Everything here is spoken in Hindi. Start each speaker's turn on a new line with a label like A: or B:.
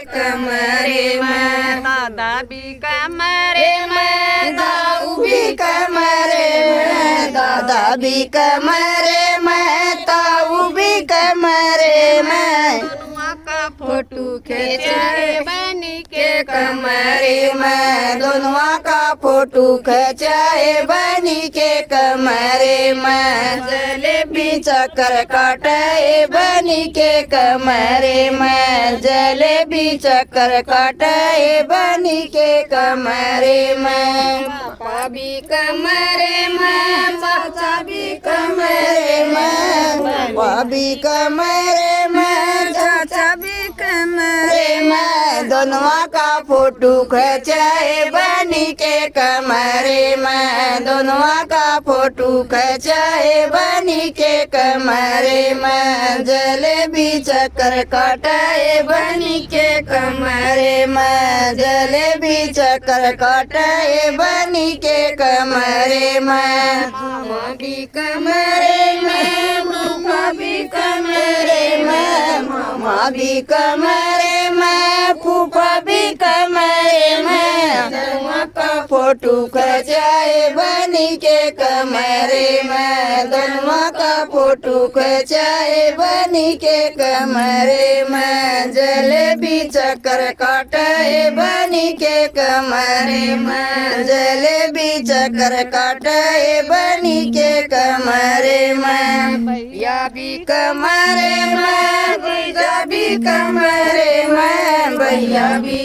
A: कमरे में
B: दादा भी कमरे में
A: दाऊ भी कमरे में दादा भी कमरे में ताऊ भी कमरे में
B: दोनों का फोटो खींचाए बनी के
A: कमरे में दोनों का फोटो खिंचाए बनी के कमरे में जलेबी चक्कर काटाए बनी के कमरे में जलेबी चक्कर काटाए बनी के कमरे में पापा भी कमरे में चाचा भी कमरे में पापा भी कमरे में चाचा भी कमरे में दोनों का फोटो खिंचाए बनी के कमरे में दोनों का फोटो खिंचाए बनी के कमरे में जलेबी चक्कर काटाए बनी के कमरे में जलेबी चक्कर काटाए बनी के कमरे में मामा भी कमरे में मामा भी कमरे में मामा भी कमरे में फूफा भी कमरे में दोनों का फोटो खिंचाए बनी के कमरे में दोनों का फोटो खिंचाए बनी के कमरे में जलेबी चक्कर काटाए बनी के कमरे में जलेबी चक्कर काटाए बनी के कमरे में भैया भी कमरे में भैया भी कमरे में भैया भी